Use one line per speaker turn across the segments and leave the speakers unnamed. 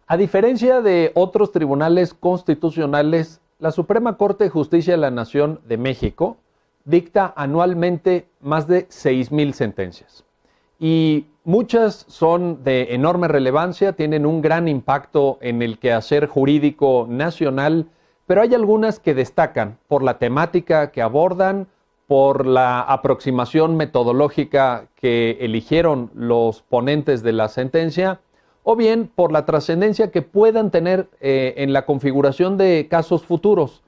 A diferencia de otros tribunales constitucionales, la Suprema Corte de Justicia de la Nación de México dicta anualmente más de 6,000 sentencias. Y muchas son de enorme relevancia, tienen un gran impacto en el quehacer jurídico nacional, pero hay algunas que destacan por la temática que abordan, por la aproximación metodológica que eligieron los ponentes de la sentencia, o bien por la trascendencia que puedan tener en la configuración de casos futuros.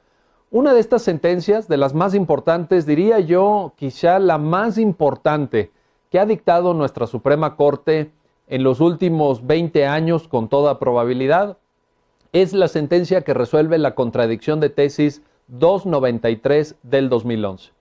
Una de estas sentencias, de las más importantes, diría yo, quizá la más importante que ha dictado nuestra Suprema Corte en los últimos 20 años, con toda probabilidad, es la sentencia que resuelve la contradicción de tesis 293 del 2011.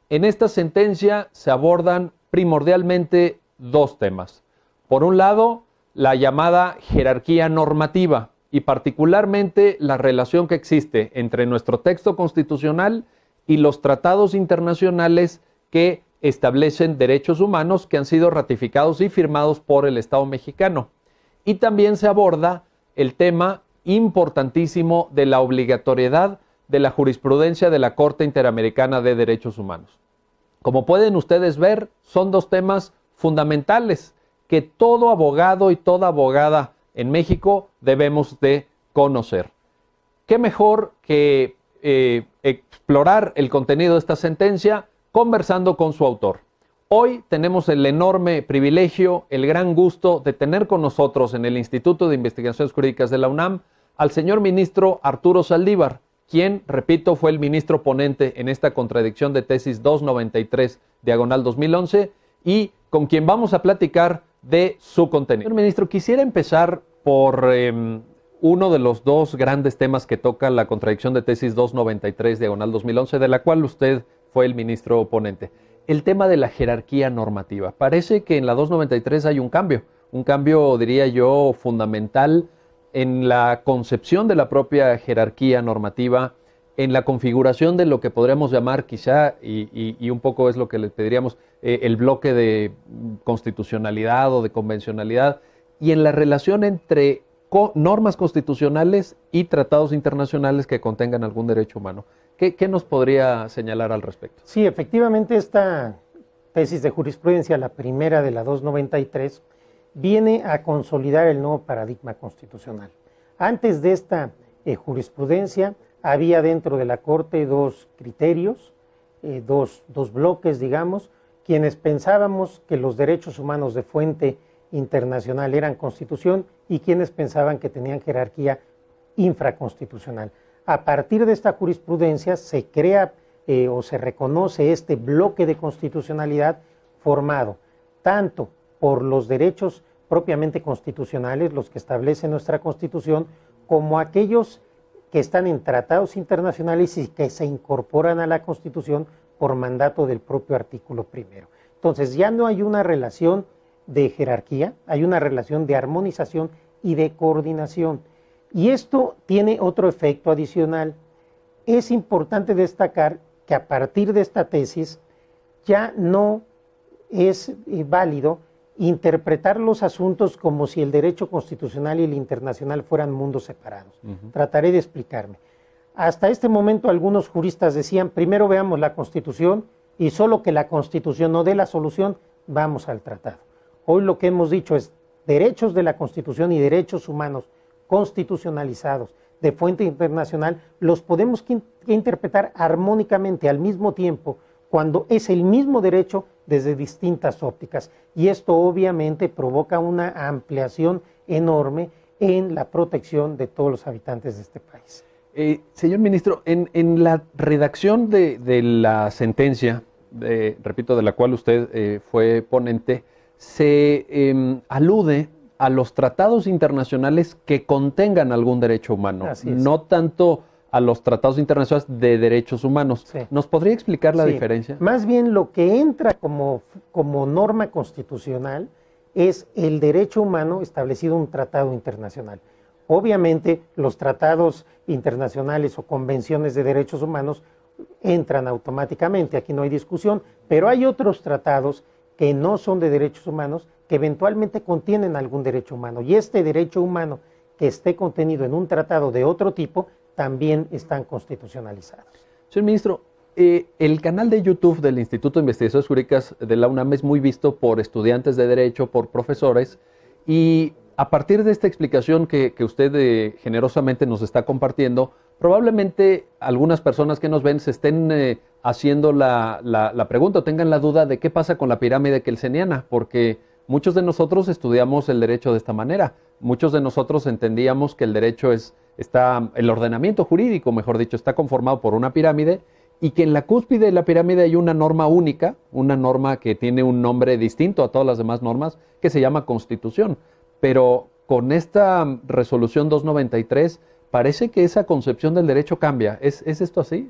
En esta sentencia se abordan primordialmente dos temas. Por un lado, la llamada jerarquía normativa y particularmente la relación que existe entre nuestro texto constitucional y los tratados internacionales que establecen derechos humanos que han sido ratificados y firmados por el Estado mexicano. Y también se aborda el tema importantísimo de la obligatoriedad de la jurisprudencia de la Corte Interamericana de Derechos Humanos. Como pueden ustedes ver, son dos temas fundamentales que todo abogado y toda abogada en México debemos de conocer. ¿Qué mejor que explorar el contenido de esta sentencia conversando con su autor? Hoy tenemos el enorme privilegio, el gran gusto de tener con nosotros en el Instituto de Investigaciones Jurídicas de la UNAM al señor ministro Arturo Saldívar, quien, repito, fue el ministro ponente en esta contradicción de tesis 293/2011 y con quien vamos a platicar de su contenido. Señor ministro, quisiera empezar por uno de los dos grandes temas que toca la contradicción de tesis 293/2011, de la cual usted fue el ministro ponente. El tema de la jerarquía normativa. Parece que en la 293 hay un cambio, diría yo, fundamental en la concepción de la propia jerarquía normativa, en la configuración de lo que podríamos llamar quizá, y un poco es lo que le pediríamos, el bloque de constitucionalidad o de convencionalidad, y en la relación entre normas constitucionales y tratados internacionales que contengan algún derecho humano. ¿Qué nos podría señalar al respecto?
Sí, efectivamente esta tesis de jurisprudencia, la primera de la 293, viene a consolidar el nuevo paradigma constitucional. Antes de esta jurisprudencia había dentro de la Corte dos criterios, dos bloques, digamos, quienes pensábamos que los derechos humanos de fuente internacional eran constitución y quienes pensaban que tenían jerarquía infraconstitucional. A partir de esta jurisprudencia se crea o se reconoce este bloque de constitucionalidad formado tanto por los derechos propiamente constitucionales, los que establece nuestra Constitución, como aquellos que están en tratados internacionales y que se incorporan a la Constitución por mandato del propio artículo primero. Entonces ya no hay una relación de jerarquía, hay una relación de armonización y de coordinación. Y esto tiene otro efecto adicional. Es importante destacar que a partir de esta tesis ya no es válido interpretar los asuntos como si el derecho constitucional y el internacional fueran mundos separados. Trataré de explicarme. Hasta este momento algunos juristas decían, primero veamos la Constitución y solo que la Constitución no dé la solución, vamos al tratado. Hoy lo que hemos dicho es derechos de la Constitución y derechos humanos constitucionalizados de fuente internacional, los podemos interpretar armónicamente al mismo tiempo cuando es el mismo derecho desde distintas ópticas. Y esto obviamente provoca una ampliación enorme en la protección de todos los habitantes de este país.
Señor ministro, en la redacción de la sentencia, repito, de la cual usted fue ponente, se alude a los tratados internacionales que contengan algún derecho humano, no tanto a los tratados internacionales de derechos humanos. Sí. ¿Nos podría explicar la diferencia?
Más bien lo que entra como norma constitucional es el derecho humano establecido en un tratado internacional. Obviamente los tratados internacionales o convenciones de derechos humanos entran automáticamente, aquí no hay discusión, pero hay otros tratados que no son de derechos humanos, que eventualmente contienen algún derecho humano. Y este derecho humano que esté contenido en un tratado de otro tipo también están constitucionalizados.
Señor ministro, el canal de YouTube del Instituto de Investigaciones Jurídicas de la UNAM es muy visto por estudiantes de Derecho, por profesores, y a partir de esta explicación que usted generosamente nos está compartiendo, probablemente algunas personas que nos ven se estén haciendo la pregunta o tengan la duda de qué pasa con la pirámide kelseniana, porque muchos de nosotros estudiamos el derecho de esta manera. Muchos de nosotros entendíamos que el derecho el ordenamiento jurídico, mejor dicho, está conformado por una pirámide y que en la cúspide de la pirámide hay una norma única, una norma que tiene un nombre distinto a todas las demás normas, que se llama Constitución. Pero con esta resolución 293 parece que esa concepción del derecho cambia. ¿Es esto así?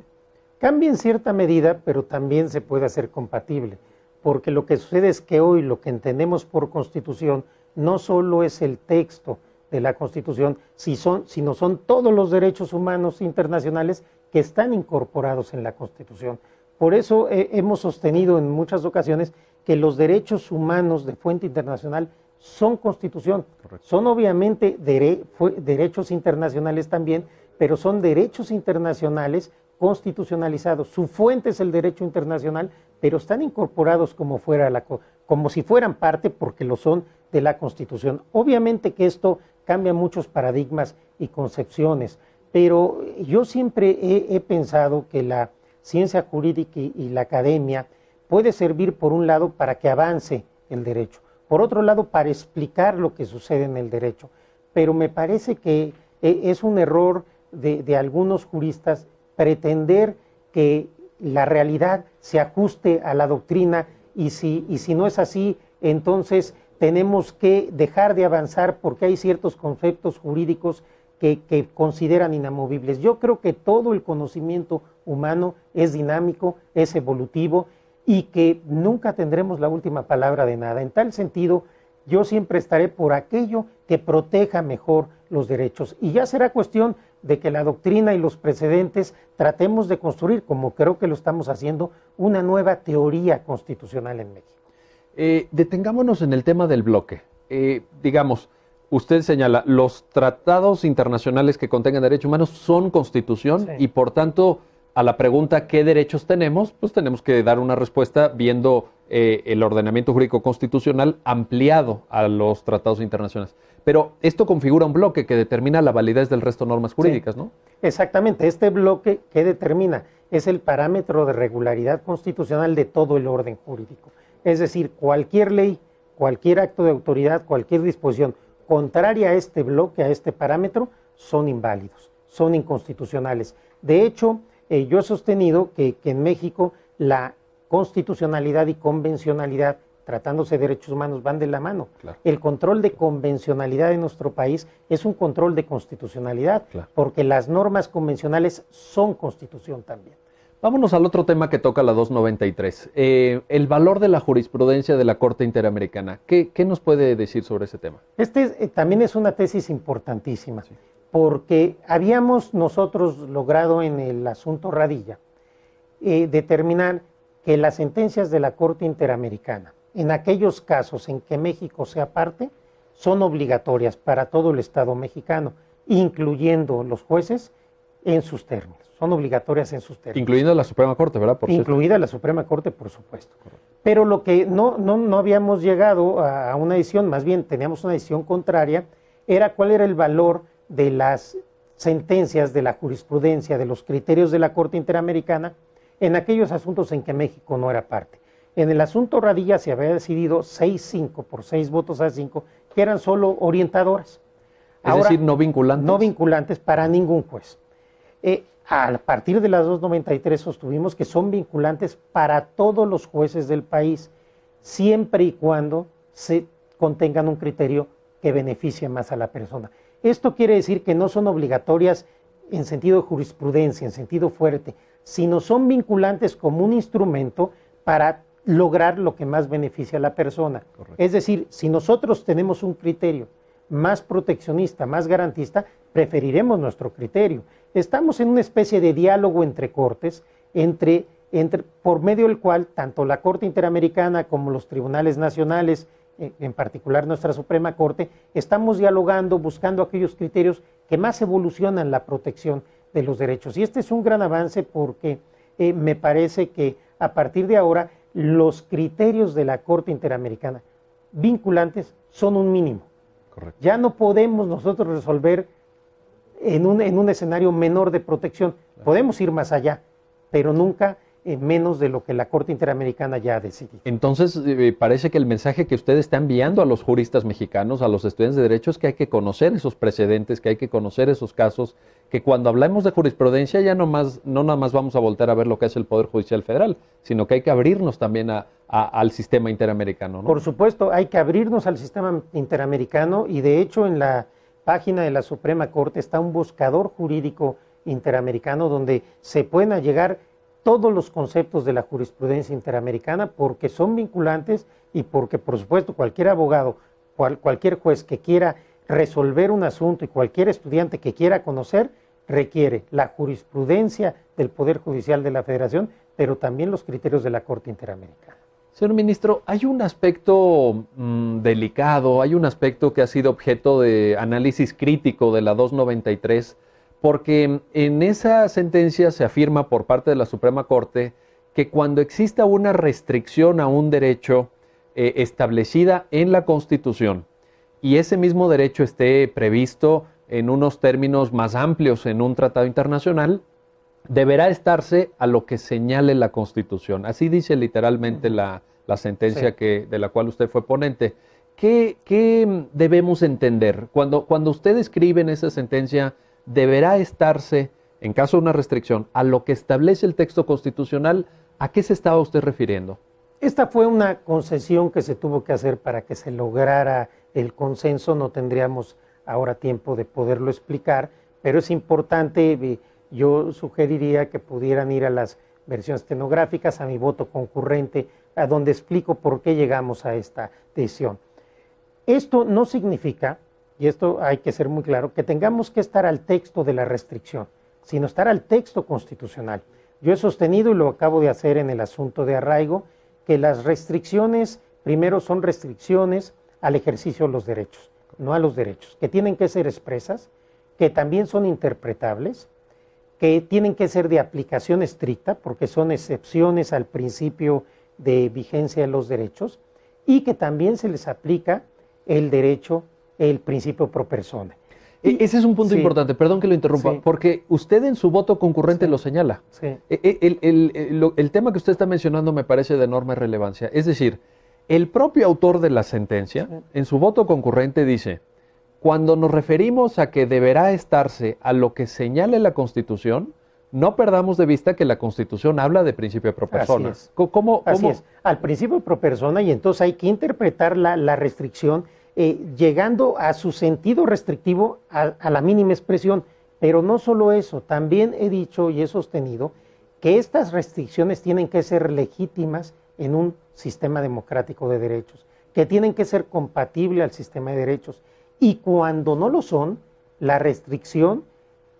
Cambia en cierta medida, pero también se puede hacer compatible, porque lo que sucede es que hoy lo que entendemos por Constitución no solo es el texto de la Constitución, sino son todos los derechos humanos internacionales que están incorporados en la Constitución. Por eso hemos sostenido en muchas ocasiones que los derechos humanos de fuente internacional son Constitución. Correcto. Son obviamente derechos internacionales también, pero son derechos internacionales constitucionalizados. Su fuente es el derecho internacional, pero están incorporados como si fueran parte, porque lo son, de la Constitución. Obviamente que esto cambia muchos paradigmas y concepciones, pero yo siempre he pensado que la ciencia jurídica y la academia puede servir, por un lado, para que avance el derecho, por otro lado, para explicar lo que sucede en el derecho. Pero me parece que es un error de algunos juristas pretender que la realidad se ajuste a la doctrina, y si no es así, entonces tenemos que dejar de avanzar porque hay ciertos conceptos jurídicos que consideran inamovibles. Yo creo que todo el conocimiento humano es dinámico, es evolutivo, y que nunca tendremos la última palabra de nada. En tal sentido, yo siempre estaré por aquello que proteja mejor los derechos. Y ya será cuestión de que la doctrina y los precedentes tratemos de construir, como creo que lo estamos haciendo, una nueva teoría constitucional en México.
Detengámonos en el tema del bloque. Digamos, usted señala, los tratados internacionales que contengan derechos humanos son Constitución, sí, y por tanto, a la pregunta ¿qué derechos tenemos? Pues tenemos que dar una respuesta viendo el ordenamiento jurídico constitucional ampliado a los tratados internacionales. Pero esto configura un bloque que determina la validez del resto de normas jurídicas, sí, ¿no?
Exactamente, este bloque que determina es el parámetro de regularidad constitucional de todo el orden jurídico. Es decir, cualquier ley, cualquier acto de autoridad, cualquier disposición contraria a este bloque, a este parámetro, son inválidos, son inconstitucionales. De hecho, yo he sostenido que en México la constitucionalidad y convencionalidad, tratándose de derechos humanos, van de la mano. Claro. El control de convencionalidad en nuestro país es un control de constitucionalidad, claro, porque las normas convencionales son Constitución también.
Vámonos al otro tema que toca la 293, el valor de la jurisprudencia de la Corte Interamericana. ¿Qué nos puede decir sobre ese tema?
También es una tesis importantísima, sí, porque habíamos nosotros logrado en el asunto Radilla determinar que las sentencias de la Corte Interamericana, en aquellos casos en que México sea parte, son obligatorias para todo el Estado mexicano, incluyendo los jueces en sus términos. Son obligatorias en sus términos.
Incluida la Suprema Corte, ¿verdad?
Incluida la Suprema Corte, por supuesto. Correcto. Pero lo que no habíamos llegado a una decisión, más bien teníamos una decisión contraria, era cuál era el valor de las sentencias, de la jurisprudencia, de los criterios de la Corte Interamericana en aquellos asuntos en que México no era parte. En el asunto Radilla se había decidido 6-5, por 6 votos a 5, que eran solo orientadoras.
Es decir, no vinculantes.
No vinculantes para ningún juez. A partir de las 293 sostuvimos que son vinculantes para todos los jueces del país, siempre y cuando se contengan un criterio que beneficie más a la persona. Esto quiere decir que no son obligatorias en sentido de jurisprudencia, en sentido fuerte, sino son vinculantes como un instrumento para lograr lo que más beneficia a la persona. Correcto. Es decir, si nosotros tenemos un criterio más proteccionista, más garantista, preferiremos nuestro criterio. Estamos en una especie de diálogo entre cortes, por medio del cual tanto la Corte Interamericana como los tribunales nacionales en particular nuestra Suprema Corte, estamos dialogando, buscando aquellos criterios que más evolucionan la protección de los derechos. Y este es un gran avance porque me parece que a partir de ahora los criterios de la Corte Interamericana vinculantes son un mínimo.
Correcto.
Ya no podemos nosotros resolver en un escenario menor de protección. Claro. Podemos ir más allá, pero nunca menos de lo que la Corte Interamericana ya ha decidido.
Entonces, parece que el mensaje que usted está enviando a los juristas mexicanos, a los estudiantes de Derecho, es que hay que conocer esos precedentes, que hay que conocer esos casos, que cuando hablamos de jurisprudencia ya no nada más vamos a voltear a ver lo que hace el Poder Judicial Federal, sino que hay que abrirnos también al sistema interamericano, ¿no?
Por supuesto, hay que abrirnos al sistema interamericano y de hecho en la página de la Suprema Corte está un buscador jurídico interamericano donde se pueden allegar todos los conceptos de la jurisprudencia interamericana porque son vinculantes y porque, por supuesto, cualquier abogado, cualquier juez que quiera resolver un asunto y cualquier estudiante que quiera conocer, requiere la jurisprudencia del Poder Judicial de la Federación, pero también los criterios de la Corte Interamericana.
Señor ministro, hay un aspecto delicado, hay un aspecto que ha sido objeto de análisis crítico de la 293, porque en esa sentencia se afirma por parte de la Suprema Corte que cuando exista una restricción a un derecho establecida en la Constitución y ese mismo derecho esté previsto en unos términos más amplios en un tratado internacional, deberá estarse a lo que señale la Constitución. Así dice literalmente la sentencia
Sí.
de la cual usted fue ponente. ¿Qué debemos entender? Cuando usted escribe en esa sentencia, deberá estarse, en caso de una restricción, a lo que establece el texto constitucional. ¿A qué se estaba usted refiriendo?
Esta fue una concesión que se tuvo que hacer para que se lograra el consenso. No tendríamos ahora tiempo de poderlo explicar, pero es importante. Yo sugeriría que pudieran ir a las versiones estenográficas, a mi voto concurrente, a donde explico por qué llegamos a esta decisión. Esto no significa, y esto hay que ser muy claro, que tengamos que estar al texto de la restricción, sino estar al texto constitucional. Yo he sostenido, y lo acabo de hacer en el asunto de arraigo, que las restricciones, primero son restricciones al ejercicio de los derechos, no a los derechos, que tienen que ser expresas, que también son interpretables, que tienen que ser de aplicación estricta, porque son excepciones al principio de vigencia de los derechos, y que también se les aplica el derecho, el principio pro persona.
Ese es un punto
Sí.
importante, perdón que lo interrumpa,
Sí.
porque usted en su voto concurrente
Sí.
lo señala.
Sí.
El tema que usted está mencionando me parece de enorme relevancia. Es decir, el propio autor de la sentencia,
Sí.
en su voto concurrente dice, cuando nos referimos a que deberá estarse a lo que señale la Constitución, no perdamos de vista que la Constitución habla de principio pro persona.
Así es.
¿Cómo?
Así es, al principio pro persona, y entonces hay que interpretar la restricción llegando a su sentido restrictivo a la mínima expresión. Pero no solo eso, también he dicho y he sostenido que estas restricciones tienen que ser legítimas en un sistema democrático de derechos, que tienen que ser compatibles al sistema de derechos. Y cuando no lo son, la restricción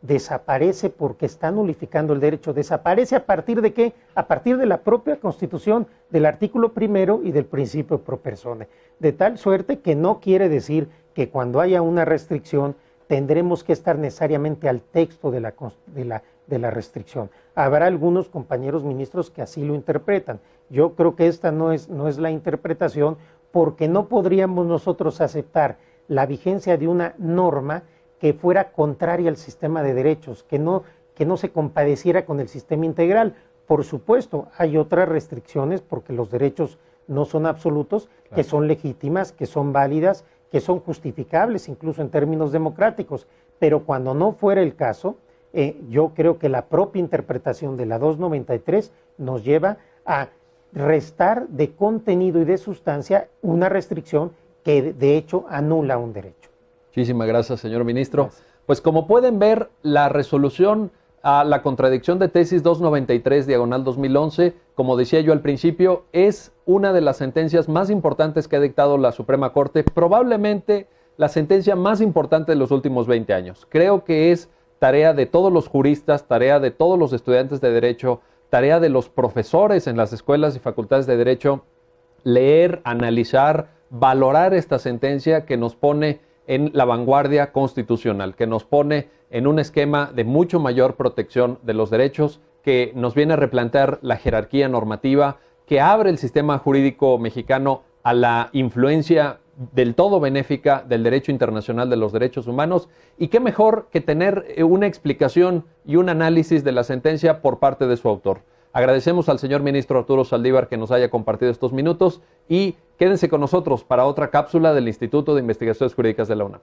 desaparece porque está nulificando el derecho. ¿Desaparece a partir de qué? A partir de la propia Constitución, del artículo 1 y del principio pro persona. De tal suerte que no quiere decir que cuando haya una restricción tendremos que estar necesariamente al texto de la restricción. Habrá algunos compañeros ministros que así lo interpretan. Yo creo que esta no es la interpretación, porque no podríamos nosotros aceptar la vigencia de una norma que fuera contraria al sistema de derechos, que no se compadeciera con el sistema integral. Por supuesto, hay otras restricciones porque los derechos no son absolutos, claro, que son legítimas, que son válidas, que son justificables incluso en términos democráticos, pero cuando no fuera el caso, yo creo que la propia interpretación de la 293 nos lleva a restar de contenido y de sustancia una restricción que de hecho anula un derecho.
Muchísimas gracias, señor ministro.
Gracias.
Pues como pueden ver, la resolución a la contradicción de tesis 293/2011, como decía yo al principio, es una de las sentencias más importantes que ha dictado la Suprema Corte, probablemente la sentencia más importante de los últimos 20 años. Creo que es tarea de todos los juristas, tarea de todos los estudiantes de Derecho, tarea de los profesores en las escuelas y facultades de Derecho, leer, analizar, valorar esta sentencia que nos pone en la vanguardia constitucional, que nos pone en un esquema de mucho mayor protección de los derechos, que nos viene a replantear la jerarquía normativa, que abre el sistema jurídico mexicano a la influencia del todo benéfica del derecho internacional de los derechos humanos, y qué mejor que tener una explicación y un análisis de la sentencia por parte de su autor. Agradecemos al señor ministro Arturo Saldívar que nos haya compartido estos minutos y quédense con nosotros para otra cápsula del Instituto de Investigaciones Jurídicas de la UNAM.